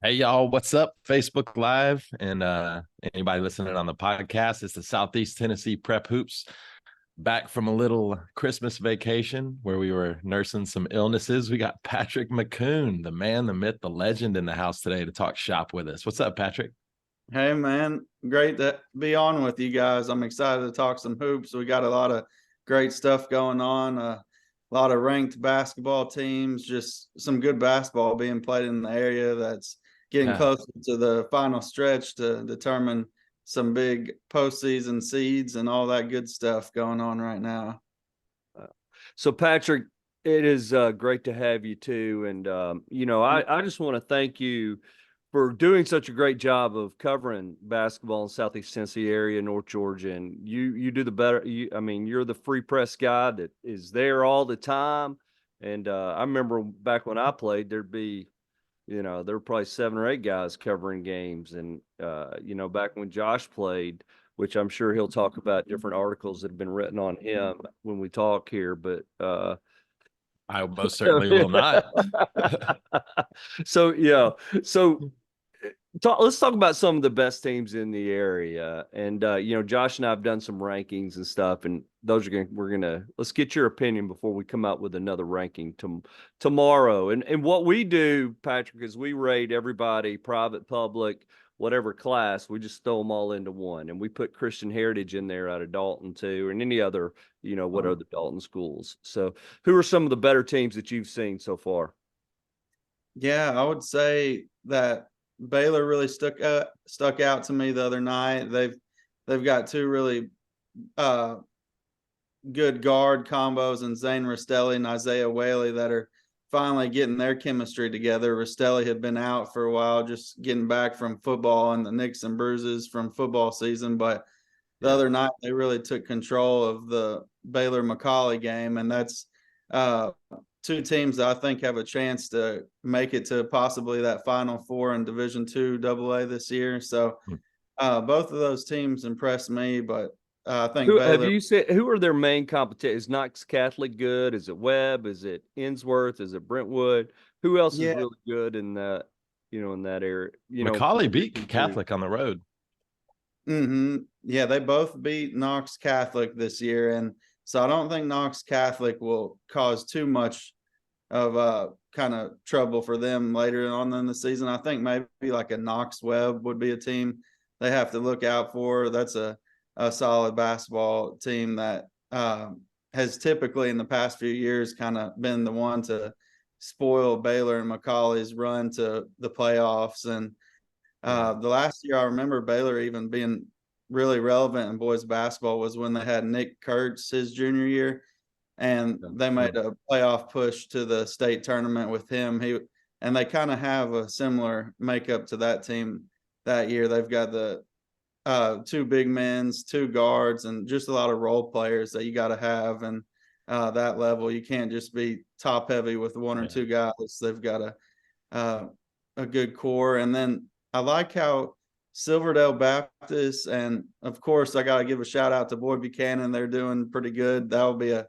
Hey y'all, what's up? Facebook Live and anybody listening on the podcast. It's the Southeast Tennessee Prep Hoops back from a little Christmas vacation where we were nursing some illnesses. We got Patrick MacCoon, the man, the myth, the legend in the house today to talk shop with us. What's up, Patrick? Hey man, great to be on with you guys. I'm excited to talk some hoops. We got a lot of great stuff going on. A lot of ranked basketball teams, just some good basketball being played in the area that's getting Yeah. closer to the final stretch to determine some big postseason seeds and all that good stuff going on right now. So, Patrick, it is great to have you too. And, I just want to thank you for doing such a great job of covering basketball in Southeast Tennessee area, North Georgia. And you do the better. You're the free press guy that is there all the time. And I remember back when I played, there were probably 7 or 8 guys covering games. And, back when Josh played, which I'm sure he'll talk about different articles that have been written on him when we talk here. But I most certainly will not. so yeah, so let's talk about some of the best teams in the area. And Josh and I have done some rankings and stuff, and let's get your opinion before we come out with another ranking tomorrow. And what we do, Patrick, is we rate everybody, private, public, whatever class. We just throw them all into one, and we put Christian Heritage in there out of Dalton too, and any other, what are the Dalton schools. So who are some of the better teams that you've seen so far? Yeah, I would say that Baylor really stuck out to me the other night. They've got two really uh good guard combos in Zane Rastelli and Isaiah Whaley that are finally getting their chemistry together. Rastelli had been out for a while, just getting back from football and the nicks and bruises from football season. But the other night, they really took control of the Baylor McCallie game. And that's two teams that I think have a chance to make it to possibly that Final Four in Division II AA this year. So both of those teams impressed me, but I think Who have Baylor. you said? Who are their main competition? Is Knox Catholic good? Is it Webb? Is it Innsworth? Is it Brentwood? Who else is Yeah, really good in that? In that area. McCauley beat Catholic on the road. Yeah, they both beat Knox Catholic this year, and so I don't think Knox Catholic will cause too much of kind of trouble for them later on in the season. I think maybe like a Knox Webb would be a team they have to look out for. That's a solid basketball team that has typically in the past few years kind of been the one to spoil Baylor and McCallie's run to the playoffs. And the last year I remember Baylor even being really relevant in boys basketball was when they had Nick Kurtz his junior year, and they made a playoff push to the state tournament with him. And they kind of have a similar makeup to that team that year. They've got the two big men's, two guards, and just a lot of role players that you got to have. And that level, you can't just be top heavy with one or two guys. They've got a good core. And then I like how Silverdale Baptist, and of course, I got to give a shout out to Boyd Buchanan. They're doing pretty good. That will be a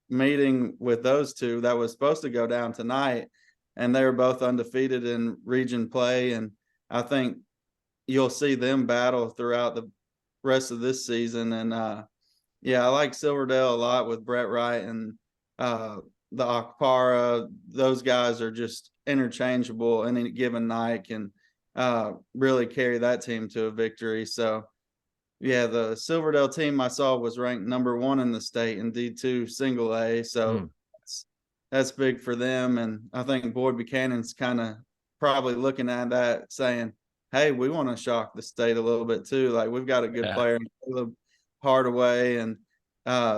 meeting with those two that was supposed to go down tonight, and they were both undefeated in region play. And I think you'll see them battle throughout the rest of this season. And I like Silverdale a lot with Brett Wright and the Akpara. Those guys are just interchangeable any given night, can really carry that team to a victory. So the Silverdale team I saw was ranked #1 in the state in D2 single A. So that's big for them. And I think Boyd Buchanan's kind of probably looking at that saying, hey, we want to shock the state a little bit too. Like, we've got a good player in Caleb Hardaway and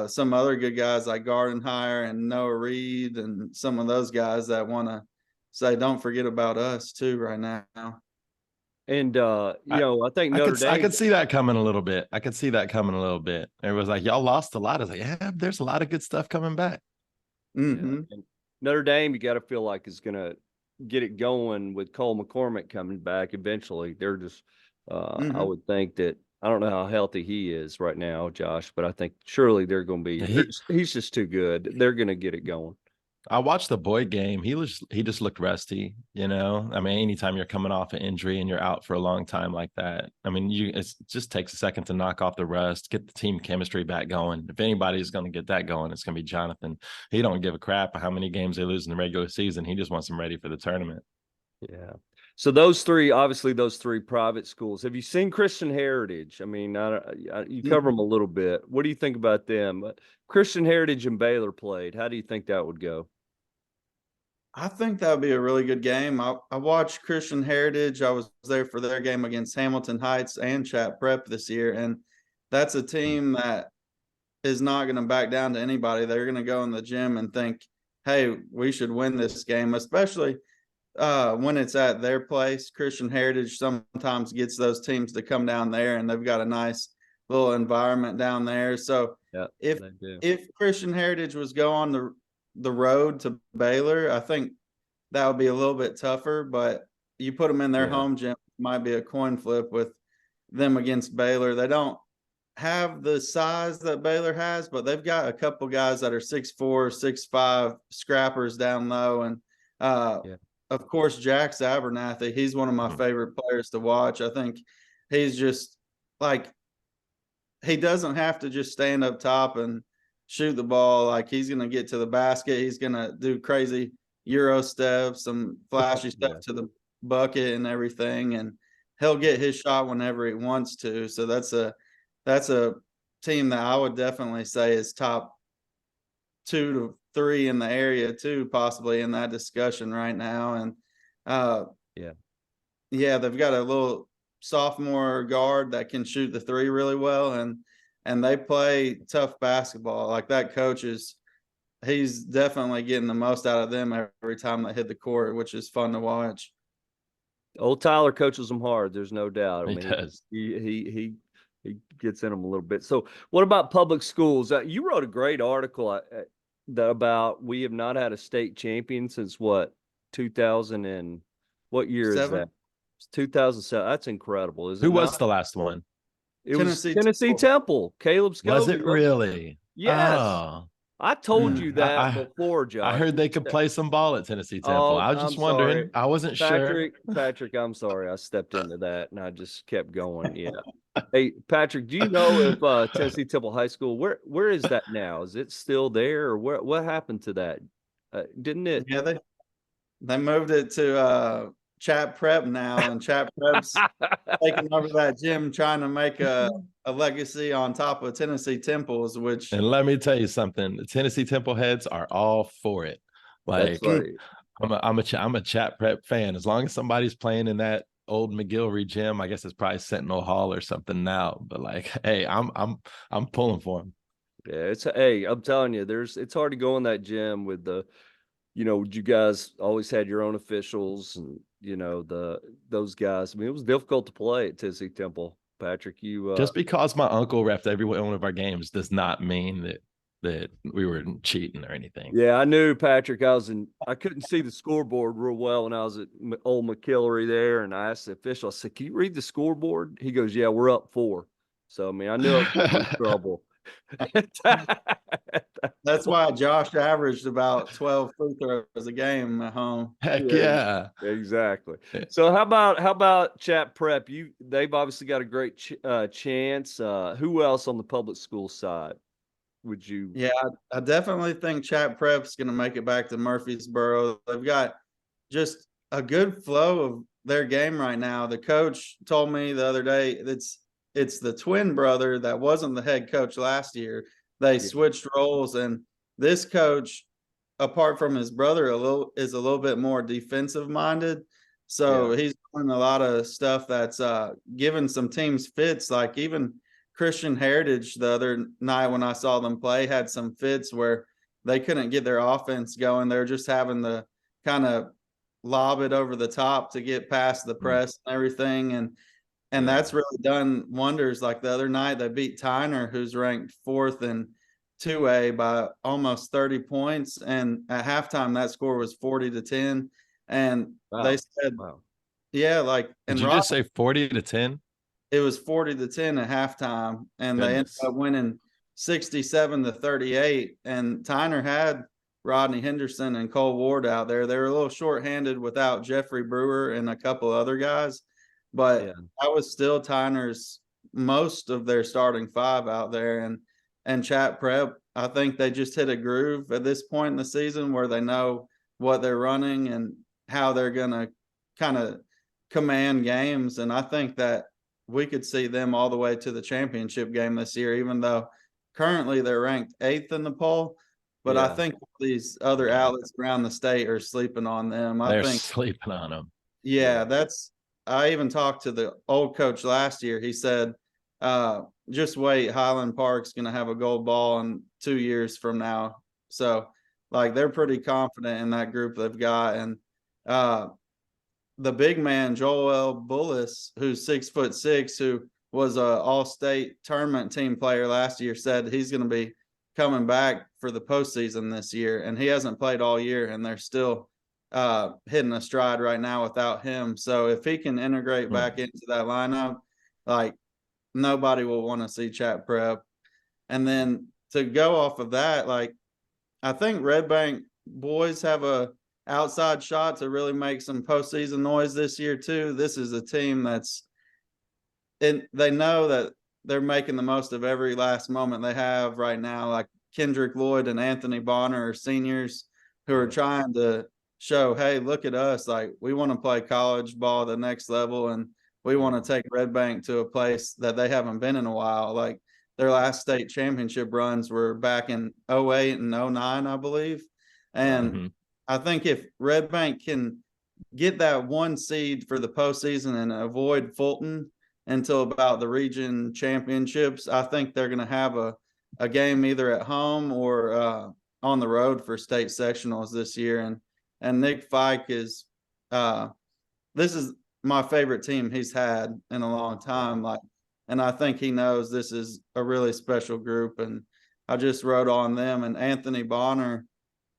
some other good guys like Gardenhire and Noah Reed and some of those guys that want to say, don't forget about us too right now. And I think Notre Dame. I could see that coming a little bit. It was like, y'all lost a lot. I was like, yeah, there's a lot of good stuff coming back. And Notre Dame, you got to feel like is going to get it going with Cole McCormick coming back eventually. They're just, I would think that, I don't know how healthy he is right now, Josh, but I think surely they're going to be, he's just too good. They're going to get it going. I watched the Boyd game. He just looked rusty, you know. I mean, anytime you're coming off an injury and you're out for a long time like that, I mean, it just takes a second to knock off the rust, get the team chemistry back going. If anybody's going to get that going, it's going to be Jonathan. He don't give a crap how many games they lose in the regular season. He just wants them ready for the tournament. Yeah. So those three, obviously, those three private schools. Have you seen Christian Heritage? I mean, you cover them a little bit. What do you think about them? Christian Heritage and Baylor played. How do you think that would go? I think that would be a really good game. I watched Christian Heritage. I was there for their game against Hamilton Heights and Chat Prep this year, and that's a team that is not going to back down to anybody. They're going to go in the gym and think, hey, we should win this game, especially when it's at their place. Christian Heritage sometimes gets those teams to come down there, and they've got a nice little environment down there. So Yeah, if Christian Heritage was go on the road to Baylor, I think that would be a little bit tougher. But you put them in their home gym, it might be a coin flip with them against Baylor. They don't have the size that Baylor has, but they've got a couple guys that are 6'4", 6'5", scrappers down low, and of course, Jack Abernathy, he's one of my favorite players to watch. I think he's just like, he doesn't have to just stand up top and shoot the ball. Like, he's going to get to the basket. He's going to do crazy Euro steps, some flashy stuff to the bucket and everything. And he'll get his shot whenever he wants to. So that's a team that I would definitely say is top 2 to 3 in the area too, possibly in that discussion right now. And they've got a little sophomore guard that can shoot the three really well, and they play tough basketball. Like, that coach he's definitely getting the most out of them every time they hit the court, which is fun to watch. Old Tyler coaches them hard. There's no doubt. I mean, He does. He gets in them a little bit. So what about public schools? You wrote a great article about we have not had a state champion since what, 2000 and what year is that? 2007. That's incredible. Who was the last one? It was Tennessee Temple. Caleb Scobie. Was it really? Yes. Oh. I told you that before, Josh. I heard they could play some ball at Tennessee Temple. I was just wondering. I wasn't sure. Patrick, I'm sorry. I stepped into that and I just kept going. Yeah. Hey, Patrick, do you know if Tennessee Temple High School, where is that now? Is it still there, or what happened to that? Didn't it? Yeah, they moved it to Chat Prep now, and Chat Prep's taking over that gym, trying to make a legacy on top of Tennessee Temple's. And let me tell you something, the Tennessee Temple heads are all for it. Like, I'm a Chat Prep fan. As long as somebody's playing in that old McGilvery gym, I guess it's probably Sentinel Hall or something now. But like, hey, I'm pulling for them. Yeah, I'm telling you, it's hard to go in that gym with you guys always had your own officials and those guys. I mean, it was difficult to play at Tennessee Temple. Patrick, just because my uncle refed every one of our games does not mean that we were cheating or anything. Yeah, I knew, Patrick. I couldn't see the scoreboard real well when I was at old McKillery there, and I asked the official, I said, "Can you read the scoreboard?" He goes, "Yeah, we're up 4." So I mean, I knew I was in trouble. That's why Josh averaged about 12 free throws a game at home. Heck yeah. Exactly. So how about Chat Prep? They've obviously got a great chance. Who else on the public school side would you? Yeah, I definitely think Chat Prep's going to make it back to Murfreesboro. They've got just a good flow of their game right now. The coach told me the other day it's the twin brother that wasn't the head coach last year. They switched roles, and this coach, apart from his brother, is a little bit more defensive minded. So he's doing a lot of stuff that's giving some teams fits. Like, even Christian Heritage the other night when I saw them play had some fits where they couldn't get their offense going. They're just having to kind of lob it over the top to get past the press and everything. And that's really done wonders. Like, the other night, they beat Tyner, who's ranked 4th in 2A, by almost 30 points. And at halftime, that score was 40-10. And they said, yeah, like, did you just say 40-10? It was 40-10 at halftime, and they ended up winning 67-38. And Tyner had Rodney Henderson and Cole Ward out there. They were a little shorthanded without Jeffrey Brewer and a couple other guys, but that was still Tyner's most of their starting five out there. And Chat Prep, I think they just hit a groove at this point in the season where they know what they're running and how they're going to kind of command games. And I think that we could see them all the way to the championship game this year, even though currently they're ranked 8th in the poll. But I think these other outlets around the state are sleeping on them. They're think sleeping on them. Yeah, I even talked to the old coach last year. He said, just wait, Highland Park's going to have a gold ball in 2 years from now. So, like, they're pretty confident in that group they've got. And the big man, Joel Bullis, who's 6'6", who was a all-state tournament team player last year, said he's going to be coming back for the postseason this year. And he hasn't played all year, and they're still hitting a stride right now without him. So if he can integrate back into that lineup, like, nobody will want to see Chat Prep. And then to go off of that, like, I think Red Bank boys have a outside shot to really make some postseason noise this year too. This is a team they know that they're making the most of every last moment they have right now. Like Kendrick Lloyd and Anthony Bonner are seniors who are trying to show, hey, look at us. Like, we want to play college ball at the next level, and we want to take Red Bank to a place that they haven't been in a while. Like, their last state championship runs were back in 08 and 09, I believe. And I think if Red Bank can get that 1 seed for the postseason and avoid Fulton until about the region championships, I think they're going to have a game either at home or on the road for state sectionals this year. And Nick Fike is this is my favorite team he's had in a long time. Like, and I think he knows this is a really special group. And I just wrote on them. And Anthony Bonner,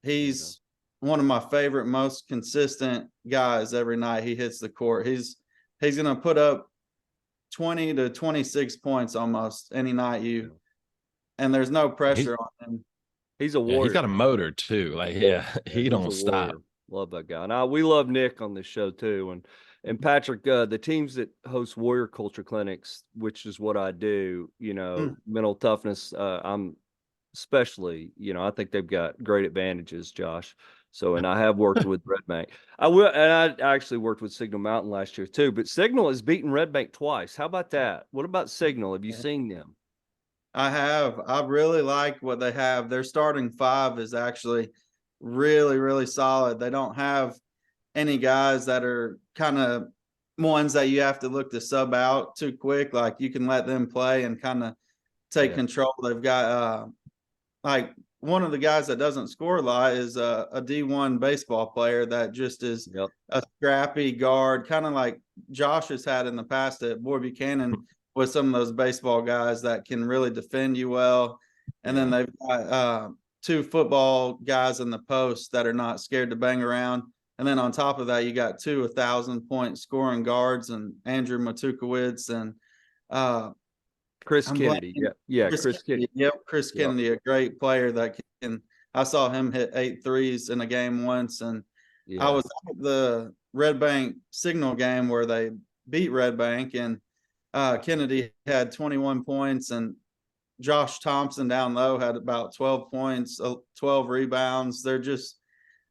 he's one of my favorite, most consistent guys. Every night he hits the court, he's going to put up 20 to 26 points almost any night and there's no pressure on him. He's a warrior. He's got a motor too. Like, he don't stop. Love that guy. Now, we love Nick on this show too. And Patrick, the teams that host warrior culture clinics, which is what I do, mental toughness, I'm especially, I think they've got great advantages, Josh. So, and I have worked with Red Bank. I actually worked with Signal Mountain last year too, but Signal has beaten Red Bank twice. How about that? What about Signal? Have you seen them? I have. I really like what they have. Their starting 5 is actually really, really solid. They don't have any guys that are kind of ones that you have to look to sub out too quick. Like, you can let them play and kind of take control. They've got like, one of the guys that doesn't score a lot is a D1 baseball player that just is a scrappy guard, kind of like Josh has had in the past at Boy Buchanan with some of those baseball guys that can really defend you well. And then they've got 2 football guys in the post that are not scared to bang around. And then on top of that, you got 2 1,000-point scoring guards and Andrew Matukowicz and Chris Kennedy. Chris Kennedy. Yep, Chris Kennedy, a great player that can. I saw him hit 8 threes in a game once, and I was at the Red Bank Signal game where they beat Red Bank, and Kennedy had 21 points, and Josh Thompson down low had about 12 points, 12 rebounds. They're just,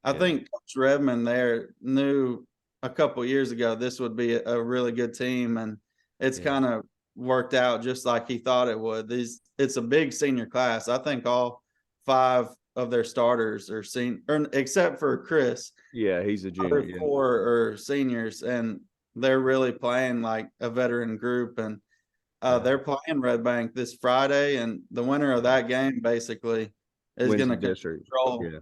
I think Coach Redmond there knew a couple years ago this would be a really good team, and it's kind of worked out just like he thought it would. It's a big senior class. I think all 5 of their starters are senior, except for Chris. Yeah, he's a junior. 4 are seniors, and they're really playing like a veteran group. And they're playing Red Bank this Friday, and the winner of that game basically is going to control.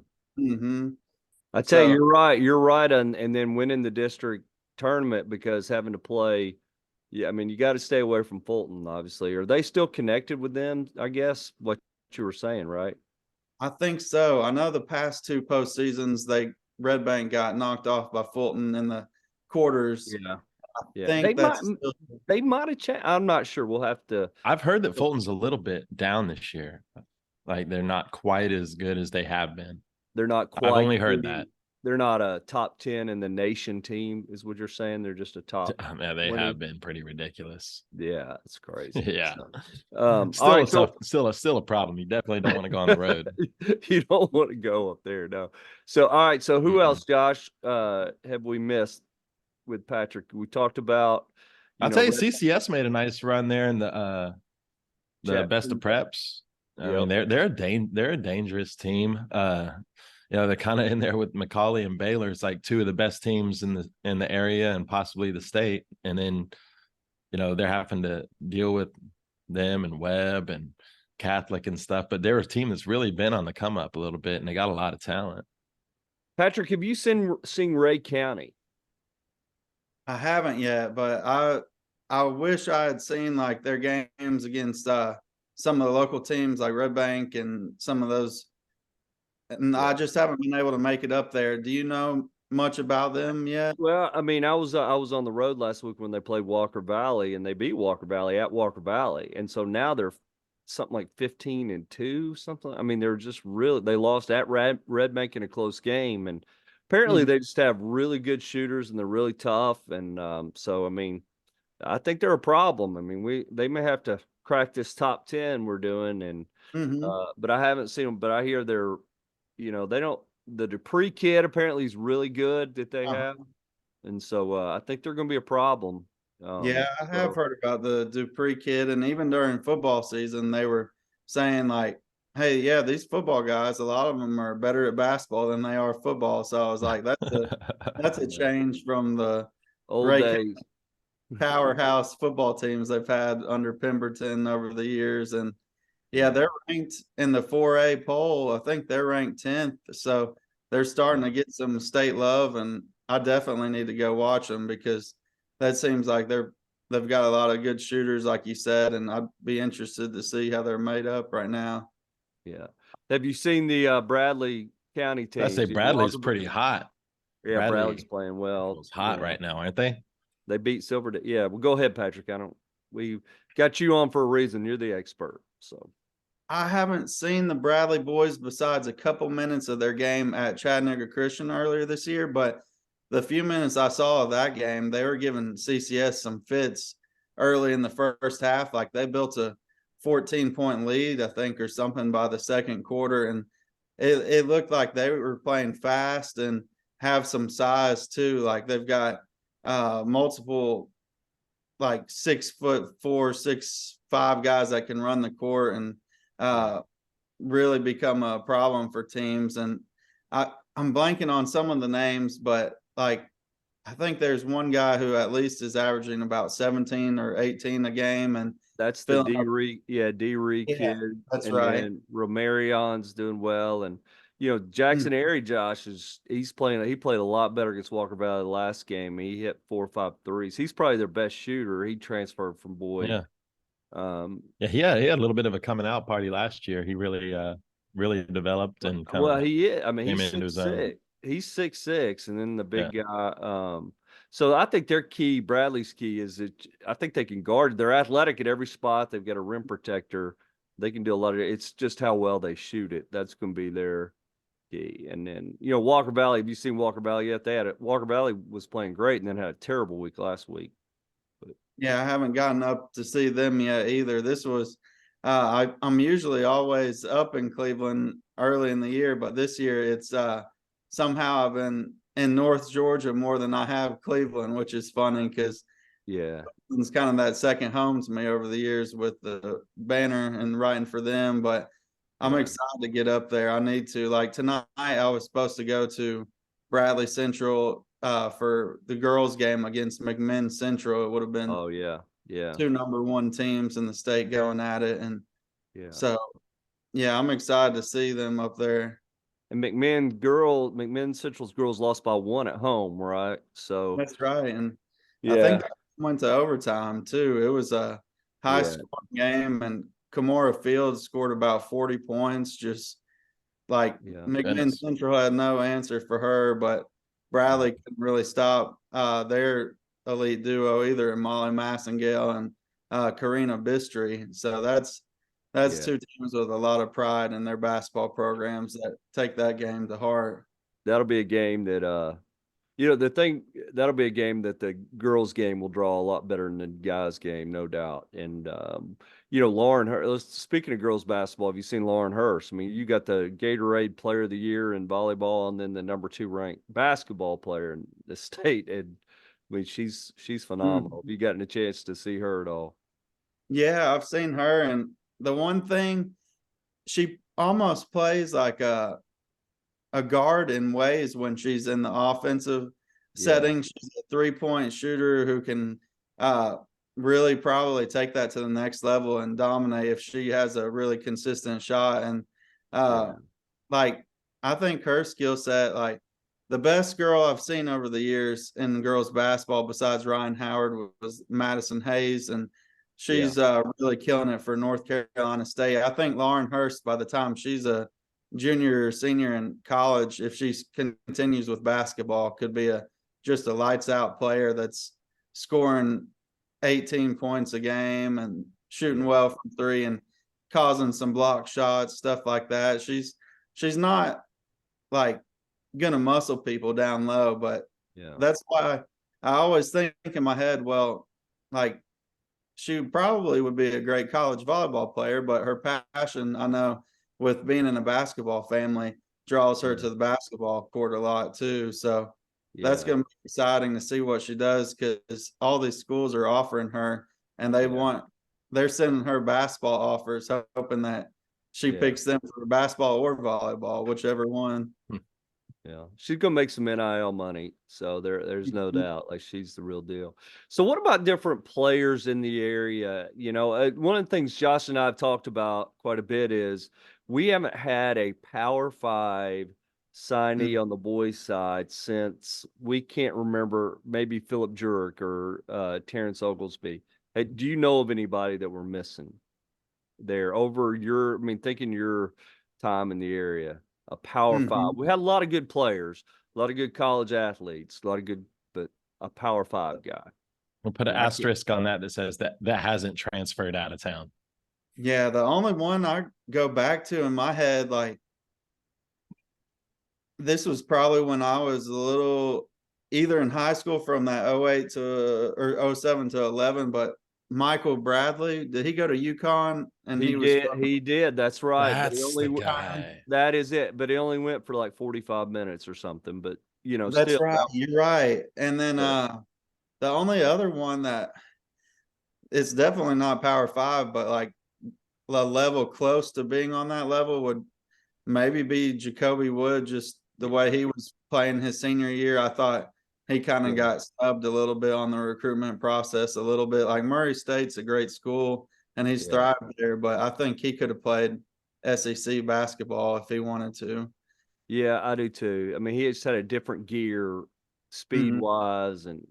I tell you, you're right and then winning the district tournament, because having to play. Yeah, I mean, you got to stay away from Fulton, obviously. Are they still connected with them, I guess, what you were saying, right? I think so. I know the past 2 postseasons, Red Bank got knocked off by Fulton in the quarters. They might have changed. I'm not sure. We'll have to. I've heard that Fulton's a little bit down this year. Like, they're not quite as good as they have been. They're not I've quite. only heard that. They're not a top 10 in the nation team, is what you're saying. They're just a top. Yeah, they 20. have been pretty ridiculous. Yeah, it's crazy. Yeah. So, all right, Still a problem. You definitely don't want to go on the road. You don't want to go up there, no. So, all right. So, who else, Josh, have we missed with Patrick? We talked about. I'll tell you, CCS made a nice run there in the best of preps. I mean, they're a dangerous team. They're kind of in there with McCallie and Baylor. It's like two of the best teams in the area and possibly the state. And then, they're having to deal with them and Webb and Catholic and stuff. But they're a team that's really been on the come up a little bit, and they got a lot of talent. Patrick, have you seen Ray County? I haven't yet, but I wish I had seen like their games against some of the local teams like Red Bank and some of those. And I just haven't been able to make it up there. Do you know much about them yet? Well, I mean, I was on the road last week when they played Walker Valley, and they beat Walker Valley at Walker Valley, and so now they're something like 15-2, something. I mean, they're just really. They lost at Red Bank in a close game, and apparently they just have really good shooters and they're really tough, and so I mean, I think they're a problem. I mean, they may have to crack this top 10 we're doing, and but I haven't seen them. But I hear they're, they don't. The Dupree kid apparently is really good that they have, and so I think they're going to be a problem. Yeah, I have heard about the Dupree kid, and even during football season, they were saying like, "Hey, yeah, these football guys, a lot of them are better at basketball than they are football." So I was like, "That's a change from the old days powerhouse football teams they've had under Pemberton over the years." And yeah, they're ranked in the 4A poll. I think they're ranked 10th. So they're starting to get some state love, and I definitely need to go watch them because that seems like they've got a lot of good shooters, like you said, and I'd be interested to see how they're made up right now. Yeah. Have you seen the Bradley County team? I say Bradley's pretty hot. Yeah, Bradley's playing well. It's hot right now, aren't they? They beat Silverdale. Yeah, well, go ahead, Patrick. We got you on for a reason. You're the expert. So I haven't seen the Bradley boys besides a couple minutes of their game at Chattanooga Christian earlier this year, but the few minutes I saw of that game, they were giving CCS some fits early in the first half. Like they built a 14-point lead, I think, or something by the second quarter. And it looked like they were playing fast and have some size too. Like they've got multiple like 6'4", 6'5" guys that can run the court and really become a problem for teams. And I'm blanking on some of the names, but like I think there's one guy who at least is averaging about 17 or 18 a game, and that's the D-Reed kid. That's right. And Romarion's doing well, and Jackson Airy, Josh he played a lot better against Walker Valley the last game. He hit 4 or 5 threes. He's probably their best shooter. He transferred from Boyd. Yeah. He had a little bit of a coming out party last year. He really developed and he is. I mean, he's 6'6". He's 6'6", and then the big guy. So I think their key, Bradley's key, is that I think they can guard. They're athletic at every spot. They've got a rim protector. They can do a lot of it. It's just how well they shoot it. That's going to be their key. And then Walker Valley. Have you seen Walker Valley yet? Walker Valley was playing great, and then had a terrible week last week. Yeah, I haven't gotten up to see them yet either. This was I'm usually always up in Cleveland early in the year, but this year it's somehow I've been in North Georgia more than I have Cleveland, which is funny because it's kind of that second home to me over the years with the banner and writing for them. But I'm excited to get up there. I need to. Like tonight, I was supposed to go to Bradley Central for the girls' game against McMinn Central. It would have been two number 1 teams in the state going at it, and so I'm excited to see them up there. And McMinn Central's girls lost by 1 at home, right? So that's right, and I think that went to overtime too. It was a high scoring game, and Kamora Fields scored about 40 points. Just like McMinn Central had no answer for her, but Bradley couldn't really stop their elite duo either, Molly Massengale and Karina Bistry. So that's That's Yeah. two teams with a lot of pride in their basketball programs that take that game to heart. That'll be a game that that'll be a game that the girls' game will draw a lot better than the guys' game, no doubt. And Lauren Hurst. Speaking of girls' basketball, have you seen Lauren Hurst? I mean, you got the Gatorade Player of the Year in volleyball, and then the number 2 ranked basketball player in the state. And I mean, she's phenomenal. Have you gotten a chance to see her at all? Yeah, I've seen her, and the one thing, she almost plays like a guard in ways when she's in the offensive setting. She's a 3-point shooter who can really probably take that to the next level and dominate if she has a really consistent shot. And like, I think her skill set, like the best girl I've seen over the years in girls basketball besides Ryan Howard was Madison Hayes, and she's really killing it for North Carolina State. I think Lauren Hurst, by the time she's a junior or senior in college, if she continues with basketball, could be just a lights out player that's scoring 18 points a game and shooting well from 3 and causing some block shots, stuff like that. She's not like gonna muscle people down low, but that's why I always think in my head, well, like she probably would be a great college volleyball player, but her passion, I know, with being in a basketball family, draws her to the basketball court a lot too. So that's going to be exciting to see what she does, because all these schools are offering her, and they're sending her basketball offers, hoping that she picks them for basketball or volleyball, whichever one. Yeah, she's gonna make some NIL money, so there's no doubt. Like, she's the real deal. So, what about different players in the area? One of the things Josh and I have talked about quite a bit is we haven't had a Power 5 signee on the boys' side since we can't remember. Maybe Philip Jurek or Terrence Oglesby. Hey, do you know of anybody that we're missing there over thinking your time in the area? A Power 5. We had a lot of good players, a lot of good college athletes, but a Power 5 guy. We'll put an asterisk on that says that hasn't transferred out of town. Yeah, the only one I go back to in my head, like, this was probably when I was a little either in high school from that 08 to or 07 to 11, but Michael Bradley, did he go to UConn? And he did. That's right. That's the guy. That is it. But he only went for like 45 minutes or something. But that's still, right. You're right. And then the only other one that it's definitely not Power 5, but like a level close to being on that level would maybe be Jacoby Wood. Just the way he was playing his senior year, I thought he kind of got snubbed a little bit on the recruitment process a little bit. Like, Murray State's a great school and he's thrived there, but I think he could have played SEC basketball if he wanted to. Yeah, I do too. I mean, he just had a different gear speed wise, and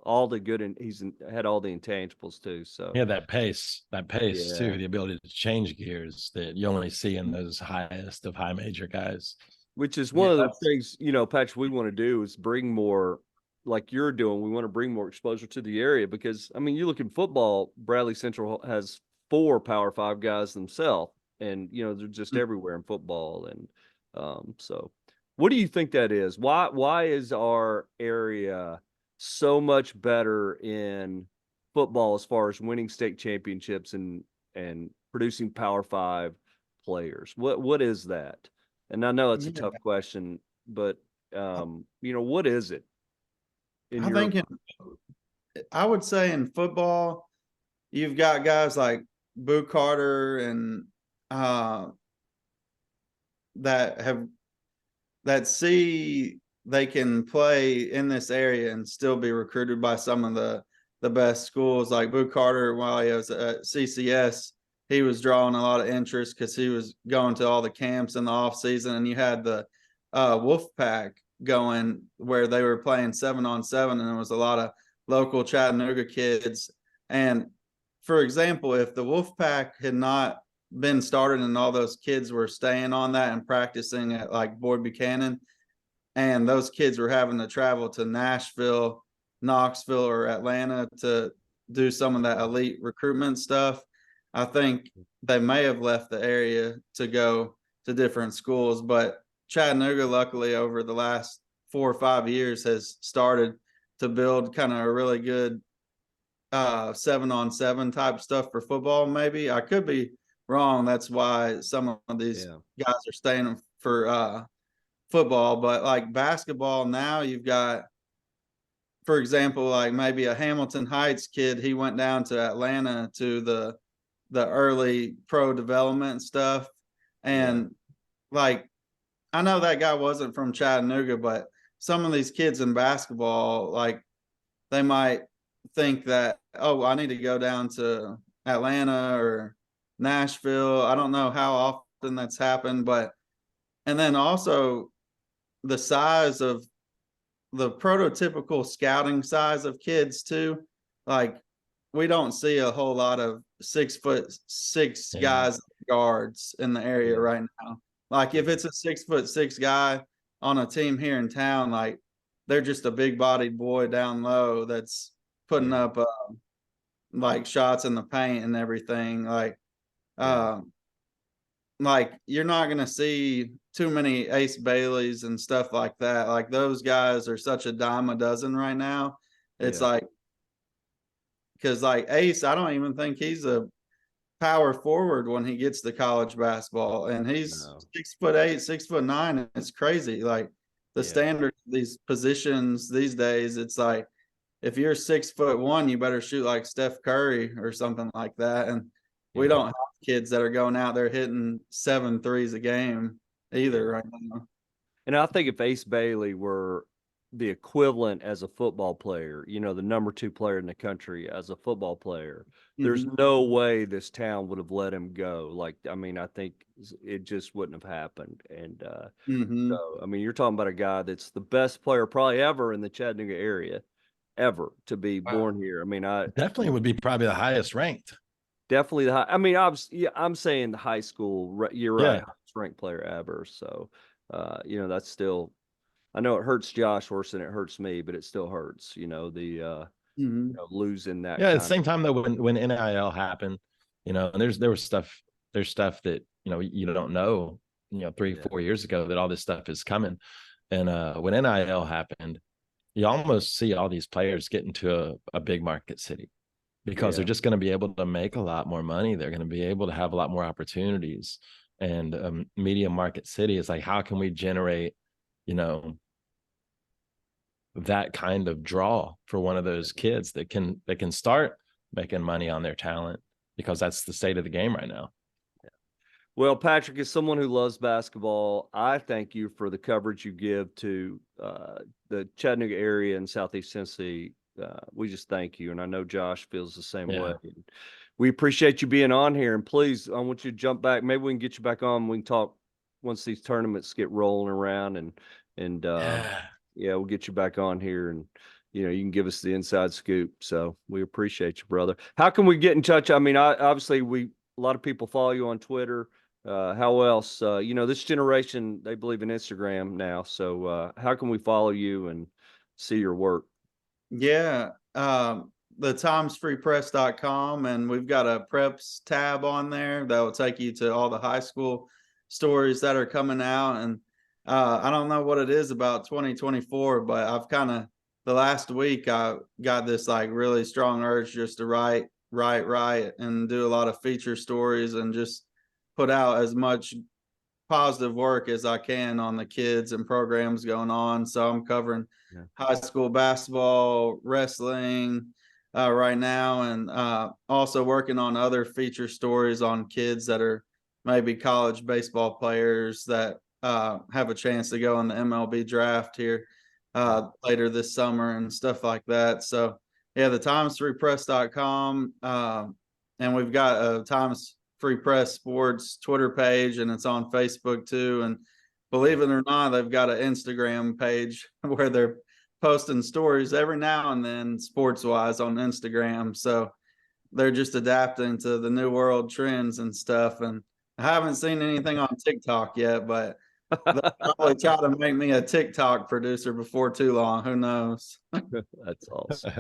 all the good, and he's had all the intangibles too. So that pace too, the ability to change gears that you only see in those highest of high major guys. Which is one of the things, Patrick, we want to do is bring more, like you're doing. We want to bring more exposure to the area, because, I mean, you look in football, Bradley Central has 4 Power 5 guys themselves, and, they're just everywhere in football. And so what do you think that is? Why is our area so much better in football as far as winning state championships and producing Power 5 players? What is that? And I know it's a tough question, but what is it? I would say in football, you've got guys like Boo Carter and that see they can play in this area and still be recruited by some of the best schools. Like Boo Carter, while he was at CCS, he was drawing a lot of interest because he was going to all the camps in the off season, and you had the Wolfpack going where they were playing 7-on-7, and there was a lot of local Chattanooga kids. And for example, if the Wolfpack had not been started and all those kids were staying on that and practicing at like Boyd Buchanan, and those kids were having to travel to Nashville, Knoxville, or Atlanta to do some of that elite recruitment stuff, I think they may have left the area to go to different schools, but Chattanooga, luckily, over the last 4 or 5 years, has started to build kind of a really good 7-on-7 type stuff for football. Maybe I could be wrong. That's why some of these guys are staying for football. But like basketball now, you've got, for example, like maybe a Hamilton Heights kid. He went down to Atlanta to the early pro development stuff, and like I know that guy wasn't from Chattanooga, but some of these kids in basketball, like they might think that, oh, I need to go down to Atlanta or Nashville. I don't know how often that's happened, but and then also the size of the prototypical scouting size of kids too. Like we don't see a whole lot of 6'6" guys guards in the area right now. Like if it's a 6'6" guy on a team here in town, like they're just a big bodied boy down low that's putting up like shots in the paint and everything. Like you're not gonna see too many Ace Baileys and stuff like that. Like those guys are such a dime a dozen right now. It's like, because like Ace, I don't even think he's a power forward when he gets to college basketball, and he's 6'8", 6'9". It's crazy. Like the standard of these positions these days, it's like if you're 6'1", you better shoot like Steph Curry or something like that. And we don't have kids that are going out there hitting 7 threes a game either right now. And I think if Ace Bailey were the equivalent as a football player, the number 2 player in the country as a football player, there's no way this town would have let him go. Like, I mean, I think it just wouldn't have happened. And so, I mean, you're talking about a guy that's the best player probably ever in the Chattanooga area, ever to be born here. I mean, I definitely would be probably the highest ranked. Definitely the high. I mean, I'm saying the high school. You're right, highest ranked player ever. So, that's still. I know it hurts Josh worse than it hurts me, but it still hurts. Losing that. Yeah, at the same time though, when NIL happened, and there's stuff that you don't know, 3-4 years ago that all this stuff is coming, and when NIL happened, you almost see all these players get into a big market city because they're just going to be able to make a lot more money. They're going to be able to have a lot more opportunities, and media market city is like, how can we generate, that kind of draw for one of those kids that can start making money on their talent, because that's the state of the game right now. Well, Patrick, as someone who loves basketball, I thank you for the coverage you give to the Chattanooga area and Southeast Tennessee. We just thank you, and I know Josh feels the same way. We appreciate you being on here, and please, I want you to jump back. Maybe we can get you back on. We can talk once these tournaments get rolling around, and we'll get you back on here, and you can give us the inside scoop. So we appreciate you, brother. How can we get in touch? I mean, obviously a lot of people follow you on Twitter. How else? This generation, they believe in Instagram now. So how can we follow you and see your work? Yeah. The timesfreepress.com, and we've got a preps tab on there that will take you to all the high school stories that are coming out. And I don't know what it is about 2024, but I've the last week I got this like really strong urge just to write and do a lot of feature stories and just put out as much positive work as I can on the kids and programs going on. So I'm covering high school basketball, wrestling right now, and also working on other feature stories on kids that are maybe college baseball players that have a chance to go in the MLB draft here later this summer and stuff like that. So yeah, the timesfreepress.com, and we've got a Times Free Press Sports Twitter page, and it's on Facebook too. And believe it or not, they've got an Instagram page where they're posting stories every now and then sports wise on Instagram. So they're just adapting to the new world trends and stuff. And I haven't seen anything on TikTok yet, but they'll probably try to make me a TikTok producer before too long. Who knows? That's awesome.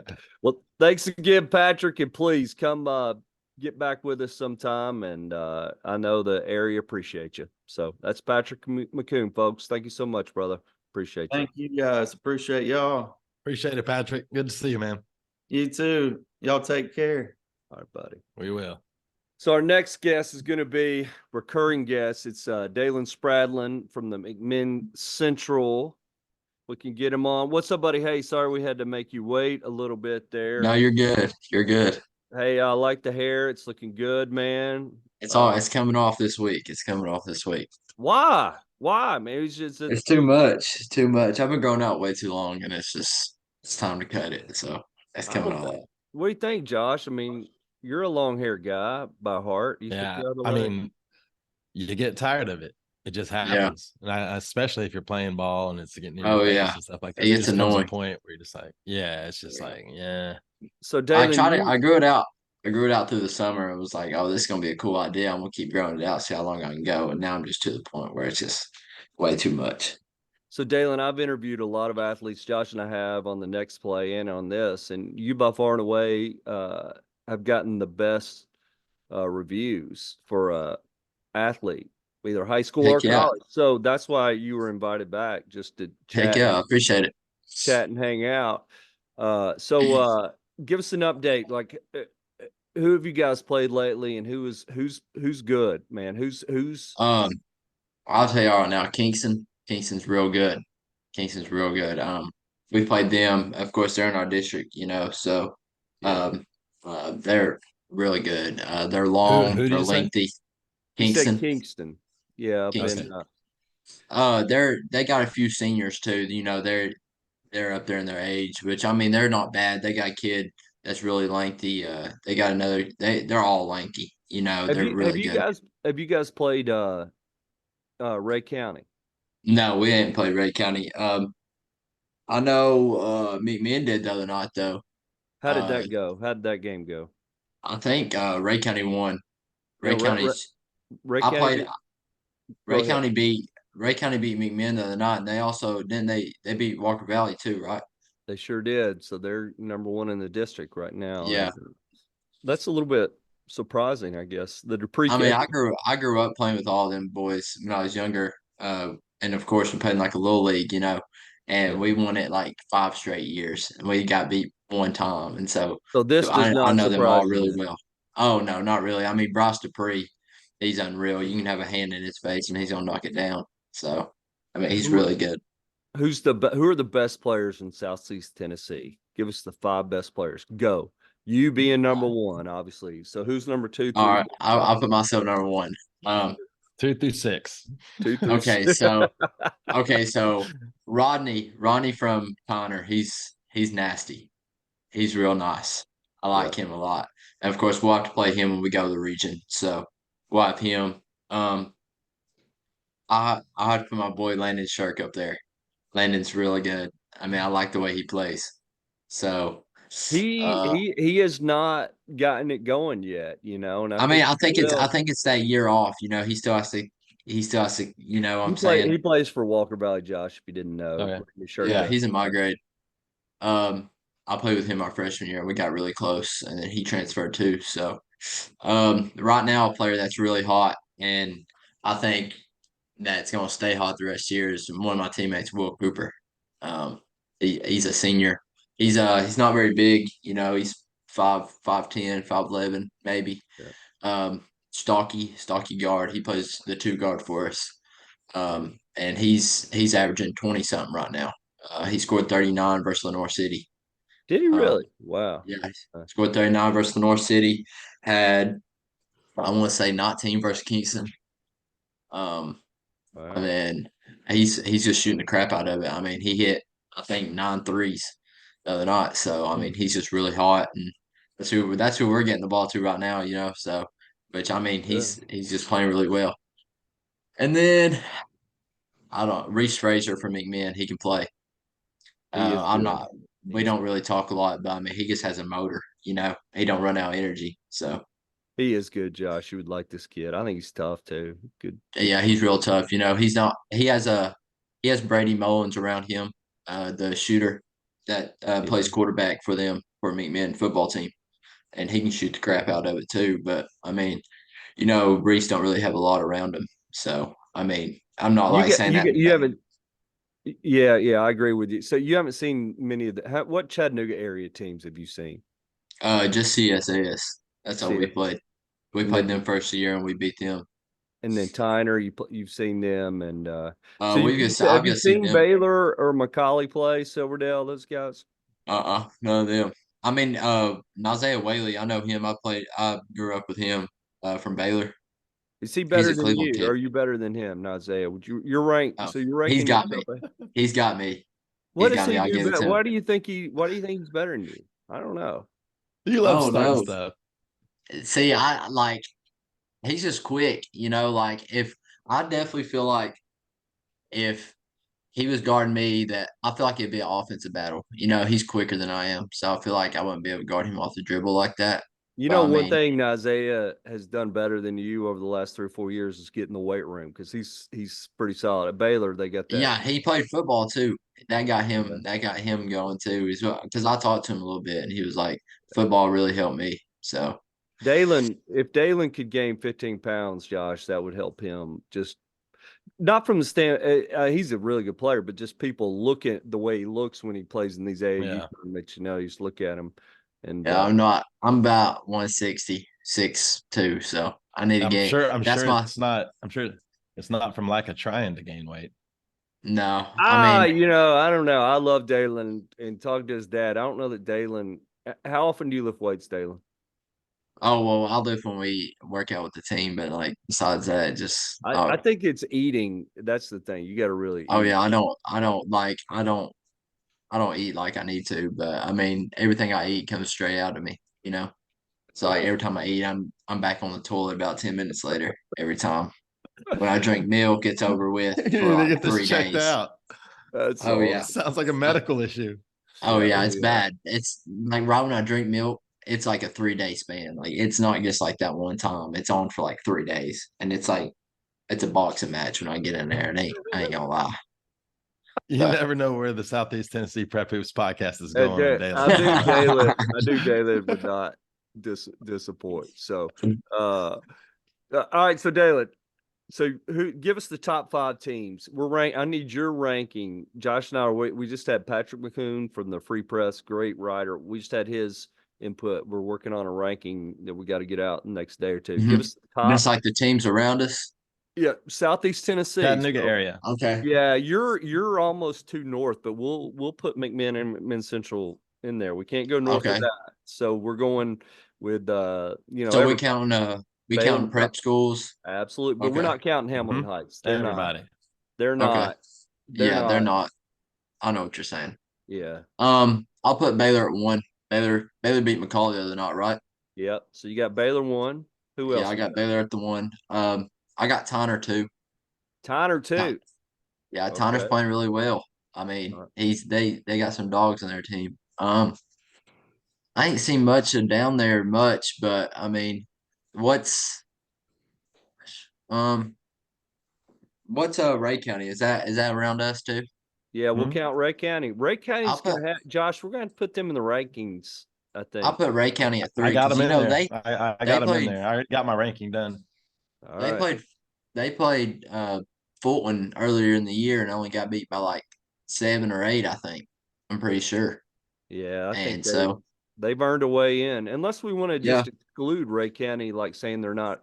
Well, thanks again, Patrick, and please come get back with us sometime, and I know the area appreciate you. So that's Patrick MacCoon, folks. Thank you so much, brother. Appreciate you. Thank you guys. Appreciate y'all. Appreciate it, Patrick. Good to see you, man. You too. Y'all take care. All right, buddy. We will. So our next guest is going to be recurring guest. It's Dalen Spradling from the McMinn Central. We can get him on. What's up, buddy? Hey, sorry we had to make you wait a little bit there. No, you're good. You're good. Hey, I like the hair. It's looking good, man. It's coming off this week. It's coming off this week. Why? Why? Maybe it's just It's too much. It's too much. I've been growing out way too long, and it's time to cut it. So it's coming all up. What do you think, Josh? I mean, you're a long hair guy by heart. You Yeah, I mean, you get tired of it. It just happens, and especially if you're playing ball and it's getting in your face and stuff like that. It's annoying. Comes a point where you're just like, it's just like, So, Dalen, I grew it out. I grew it out through the summer. It was like, oh, this is gonna be a cool idea. I'm gonna keep growing it out, see how long I can go. And now I'm just to the point where it's just way too much. So, Dalen, I've interviewed a lot of athletes, Josh and I have, on the next play and on this, and you by far and away have gotten the best reviews for athlete, either high school or college. So that's why you were invited back, just to chat. Heck yeah, I appreciate it. Chat and hang out. So give us an update. Like, who have you guys played lately, and who's good, man? Who's I'll tell you all right now, Kingston's real good. Kingston's real good. We played them. Of course, they're in our district, so they're really good. They're long, who they're lengthy. Kingston. Kingston. Yeah. Kingston. They got a few seniors too. They're up there in their age, which I mean they're not bad. They got a kid that's really lengthy. They got another. They're all lanky. They're really good. Have you guys played Ray County? No, we ain't played Ray County. I know McMinn did the other night though. How did that go? How did that game go? I think Ray County won. Ray County beat McMinn the other night, and they also they beat Walker Valley too, right? They sure did. So they're number one in the district right now. Yeah, that's a little bit surprising, I guess. The pre. I mean, I grew up playing with all them boys when I was younger, and of course we played in like a little league, and we won it like 5 straight years, and we got beat one time, and so this does not I know them all really then. well. Oh no, not really. I mean, Bryce Dupree, he's unreal. You can have a hand in his face, and he's gonna knock it down. So, I mean, he's really good. Who are the best players in Southeast Tennessee? Give us the 5 best players. Go. You being number 1, obviously. So who's number 2? All right, I'll put myself number 1. 2 through 6. 2 through okay, 6. so Rodney from Connor, he's nasty. He's real nice. I like him a lot. And of course, we'll have to play him when we go to the region. So we'll have him. I have to put my boy Landon Shirk up there. Landon's really good. I mean, I like the way he plays. So he has not gotten it going yet, And I think it's that year off. He still has to. I'm saying he plays for Walker Valley, Josh. If you didn't know, okay. He's in my grade. I played with him our freshman year. We got really close, and then he transferred too. So, right now, a player that's really hot, and I think that's going to stay hot the rest of the year is one of my teammates, Will Cooper. He's a senior. He's not very big. He's 5'10", 5'11", maybe. Yeah. Stocky guard. He plays the 2 guard for us. And he's averaging 20 something right now. He scored 39 versus Lenore City. Did he really? Wow. Yeah, scored 39 versus Lenore City. Had, I want to say, 19 versus Kingston. Wow. And then he's just shooting the crap out of it. I mean, he hit, I think, 9 threes the other night. So, I mean, he's just really hot. And that's who we're getting the ball to right now, So, which, I mean, he's just playing really well. And then, Reese Frazier from McMinn, he can play. We don't really talk a lot, but I mean, he just has a motor, He don't run out of energy. So he is good, Josh. You would like this kid. I think he's tough too. Good. Yeah, he's real tough. He's not. He has Brady Mullins around him, the shooter that plays quarterback for them for McMinn football team. and he can shoot the crap out of it too. But I mean, Reese don't really have a lot around him. So I mean, I'm not like saying that. You haven't. Yeah, I agree with you. So you haven't seen many of what Chattanooga area teams have you seen? Just CSS. That's all we played. We played them first year and we beat them. And then Tyner, you've seen them, and so I've have you just seen seen them. Baylor or McCauley play? Silverdale, those guys. None of them. I mean, Isaiah Whaley, I know him. I grew up with him from Baylor. Is he He's better a than Cleveland you? kid. Are you better than him, Isaiah? You're ranked? Oh, So you're he's ranking got me. yourself. He's got me. What He's does got me. he I'll do? give it to him. Why do you think he's better than you? I don't know. You love Oh starting no. stuff. See, I like he's just quick, like if I definitely feel like if he was guarding me, that I feel like it'd be an offensive battle. He's quicker than I am. So I feel like I wouldn't be able to guard him off the dribble like that. You But know, I one mean, thing Isaiah has done better than you over the last 3 or 4 years is get in the weight room, because he's pretty solid. At Baylor, they got that. yeah, he played football too. That got him going too as well. Because I talked to him a little bit, and he was like, "Football really helped me." So If Dalen could gain 15 pounds, Josh, that would help him. Just not from the stand. He's a really good player, but just people look at the way he looks when he plays in these AAU Yeah. tournaments. You just look at him, and yeah, I'm about 160, 6'2", so I need to gain. I'm That's sure my it's not. I'm sure it's not from lack of trying to gain weight. no. I mean, I don't know. I love Dalen and talk to his dad. I don't know that Dalen. How often do you lift weights, Dalen? oh well, I'll lift when we work out with the team, but like besides that, just I think it's eating. That's the thing. You got to really oh eat. yeah, I don't eat like I need to, but I mean everything I eat comes straight out of me. So like every time I eat, I'm back on the toilet about 10 minutes later every time. When I drink milk, it's over with You for need to like get this 3 days. checked out. That's Oh yeah, Sounds like a medical issue. oh Yeah, yeah, it's bad. It's like right when I drink milk, it's like a 3 day span. Like it's not just like that one time. It's on for like 3 days, and it's like it's a boxing match when I get in there, and I ain't gonna lie. You But never know where the Southeast Tennessee Prep Hoops podcast is going on daily. I knew Dalen would not disappoint. So, all right. So, Dalen, give us the top 5 teams. I need your ranking. Josh and I we just had Patrick MacCoon from the Free Press, great writer. We just had his input. We're working on a ranking that we got to get out the next day or two. Give us the top. Just like the teams around us. Yeah, Southeast Tennessee, Chattanooga area. Okay. Yeah, you're almost too north, but we'll put McMinn and McMinn Central in there. We can't go north of that. So we're going with So we count prep schools. Absolutely, but we're not counting Hamilton Heights. They're Everybody. not. They're not. Okay. They're not. I know what you're saying. Yeah. I'll put Baylor at 1. Baylor beat McCall the other night, right? Yep. So you got Baylor 1. Who else? Yeah, I got Baylor at the 1. I got Tyner 2. Tyner 2. Yeah, Tyner's playing really well. I mean, they got some dogs on their team. I ain't seen much of down there but I mean, what's Ray County? Is that around us too? Yeah, we'll count Ray County. Ray County's gonna have Josh. We're gonna put them in the rankings. I think I'll put Ray County at 3. I got them in there. I got them played, in there. I got my ranking done. They played Fulton earlier in the year and only got beat by like 7 or 8, I think. I'm pretty sure. Yeah, I think so they've earned a way in. Unless we want to just exclude Ray County, like saying they're not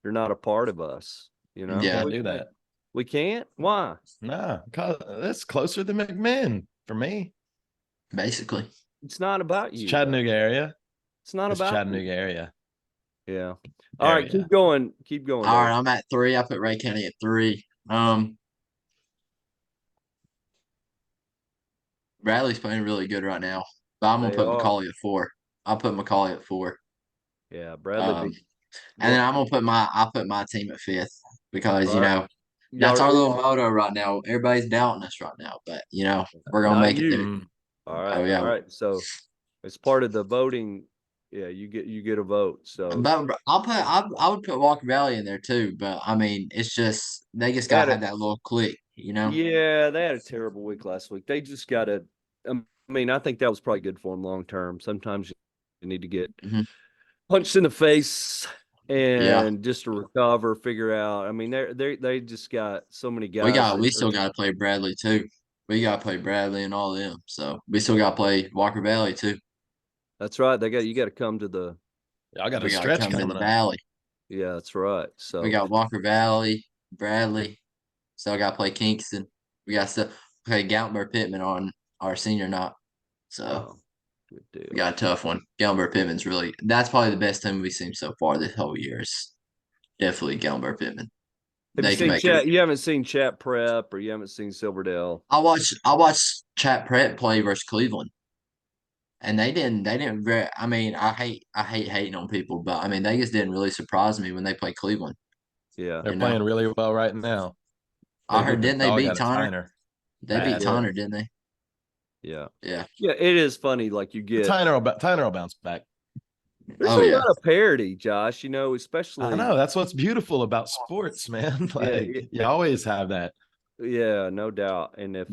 a part of us. Yeah, can't do that. We can't? Why? No, because that's closer than McMinn for me. Basically. It's not about you. It's Chattanooga area. It's not about Chattanooga area. Yeah. All right, keep going. All right, I'm at 3. I put Ray County at 3. Bradley's playing really good right now, but I'm gonna put McCauley at 4. I'll put McCauley at 4. Yeah, Bradley. And then I'll put my team at 5th because that's our little motto right now. Everybody's doubting us right now, but we're gonna make it there. All right, all right. So it's part of the voting. Yeah, you get a vote. So, but I would put Walker Valley in there too. But I mean, it's just they just gotta have that little click, Yeah, they had a terrible week last week. They just gotta. I mean, I think that was probably good for them long term. Sometimes you They need to get Mhm. punched in the face Yeah. and just to recover, figure out. I mean, they just got so many guys. We still got to play Bradley too. We got to play Bradley and all them. So we still got to play Walker Valley too. That's right. You got to come to the. Y'all got a We got to stretch come to the coming up. Valley. Yeah, that's right. We So got Walker Valley, Bradley. Still got to play Kingston. We got to play Gatlinburg Pittman on our senior night. So wow, good deal. we got a tough one. Gatlinburg Pittman's that's probably the best team we've seen so far this whole year. Is definitely Gatlinburg Pittman. Have you seen Chat? You haven't seen Chat Prep, or you haven't seen Silverdale? I watched Chat Prep play versus Cleveland. And they didn't I mean, I hate hating on people, but I mean they just didn't really surprise me when they played Cleveland. Yeah, They're playing really well right now. I heard, beat the didn't they dog beat out of Tyner? They beat Bad. Tyner, didn't they? yeah. Yeah. It is funny. Like you get Tyner will bounce back. there's Oh, a yeah. lot of parity, Josh. You know, especially I know that's what's beautiful about sports, man. Like you always have that. yeah, no doubt. And if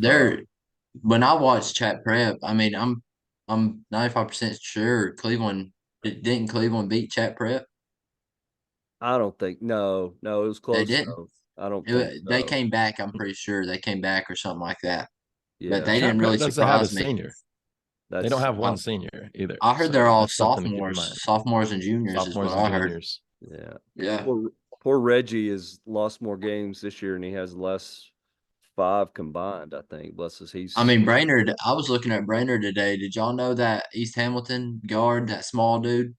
When I watched Chat Prep, I mean, I'm 95% sure didn't Cleveland beat Chat Prep? I don't think no, it was They close. didn't. Though. I don't think They so. came back. I'm pretty sure they came back or something like that. Yeah, But they Chat didn't Prep really doesn't have a surprise me. senior. that's They don't have one senior either. I heard so they're all that's something to keep in mind. sophomores and juniors Sophomores is what and I heard. juniors. yeah. Yeah. Poor Reggie has lost more games this year, and he has less 5 combined. I think. Bless us. I mean, Brainerd. I was looking at Brainerd today. Did y'all know that East Hamilton guard, that small dude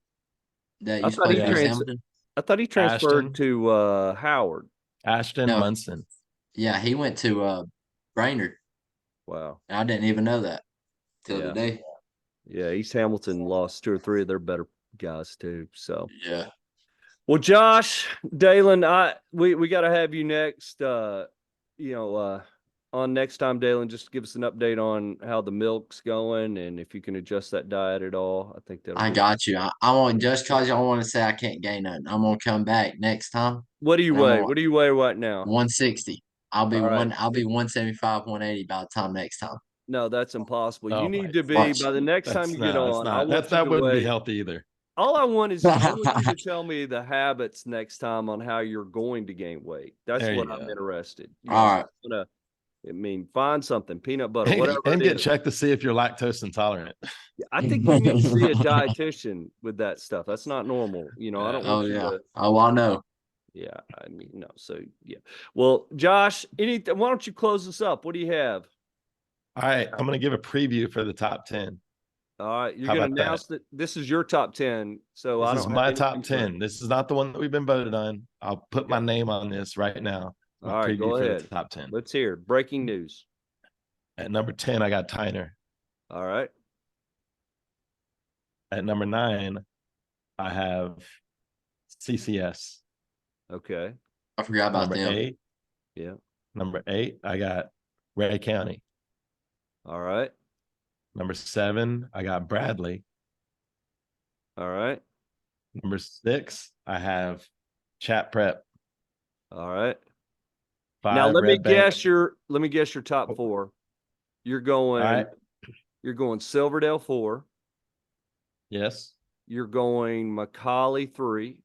that I used to thought play he for East Hamilton? I thought he transferred Ashton. to Howard. Ashton No. Munson. Yeah, he went to Brainerd. Wow. And I didn't even know that till Yeah. today. Yeah, East Hamilton lost 2 or 3 of their better guys too. So Yeah. well, Josh, Dalen, we got to have you next. On next time, Dalen, just give us an update on how the milk's going and if you can adjust that diet at all. I think I got you. I want just cause y'all want to say I can't gain nothing. I'm gonna come back next time. What do you weigh? What do you weigh right now? 160. All right. I'll be 175, 180 by the time next time. No, that's impossible. Oh You my need to be gosh. by the next time you get on. I want that you to wouldn't be weigh. healthy either. All I want is I want you to tell me the habits next time on how you're going to gain weight. That's There what you I'm go. interested. All right. Find something, peanut butter, whatever. And it get is. checked to see if you're lactose intolerant. I think you need to see a dietitian with that stuff. That's not normal. You know, I don't Oh want you yeah. to. Oh, I know. Yeah, I mean, no. So yeah. Well, Josh, why don't you close this up? What do you have? All right, I'm going to give a preview for the top 10. All right, you're How going to about announce that this is your top 10. So This I is don't my have top anything 10. This is not the one that we've been voted on. I'll put my Okay. name on this right now. My All right, preview go for ahead. the top 10. Let's hear it. Breaking news. At number 10, I got Tyner. All right. At number 9, I have CCS. Okay. I forgot about Number them. 8. Yeah. Number 8, I got Ray County. All right. Number 7, I got Bradley. All right. Number 6, I have Chat Prep. All right. 5, Now let me Red Bank. guess your top 4. You're going All right. You're going Silverdale 4. Yes. You're going Macaulay 3.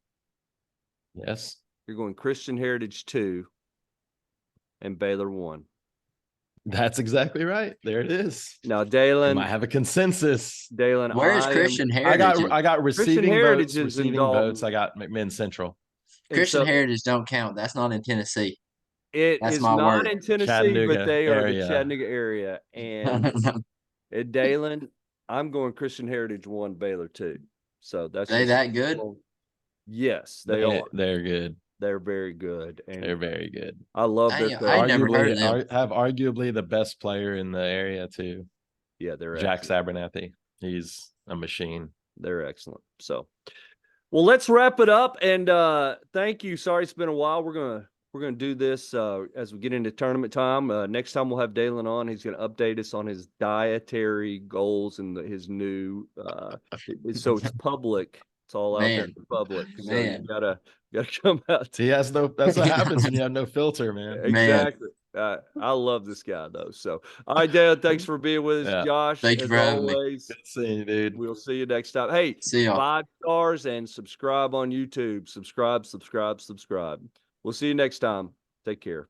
Yes. You're going Christian Heritage 2 and Baylor 1. That's exactly right. There it is. Now, We Dalen, might have a consensus. Where is Christian I Heritage? got receiving Heritage votes. is Receiving Dalton. votes. I got McMinn Central. Christian Heritage don't count. That's not in Tennessee. It That's is my not word. in Tennessee, Chattanooga but they are area. the Chattanooga area. And Dalen, I'm going Christian Heritage 1, Baylor 2. So that's They that good? Yes, they are. They're good. They're very good. And They're very good. I love their coach. I never heard of them. Have arguably the best player in the area too. Yeah, they're Jack excellent. Abernathy. He's a machine. They're excellent. So, well, let's wrap it up. And thank you. Sorry, it's been a while. We're gonna do this as we get into tournament time. Next time we'll have Dalen on. He's gonna update us on his dietary goals and his new. So it's public. It's all out there in the public. So you gotta come out. He has no. That's what happens when you have no filter, man. Exactly. I love this guy though. So, all right, Dad, thanks for being with us, Yeah. Josh. Thank you as for having me. always. Good seeing you, dude. We'll see you next time. Hey, See y'all. 5 stars and subscribe on YouTube. Subscribe. We'll see you next time. Take care.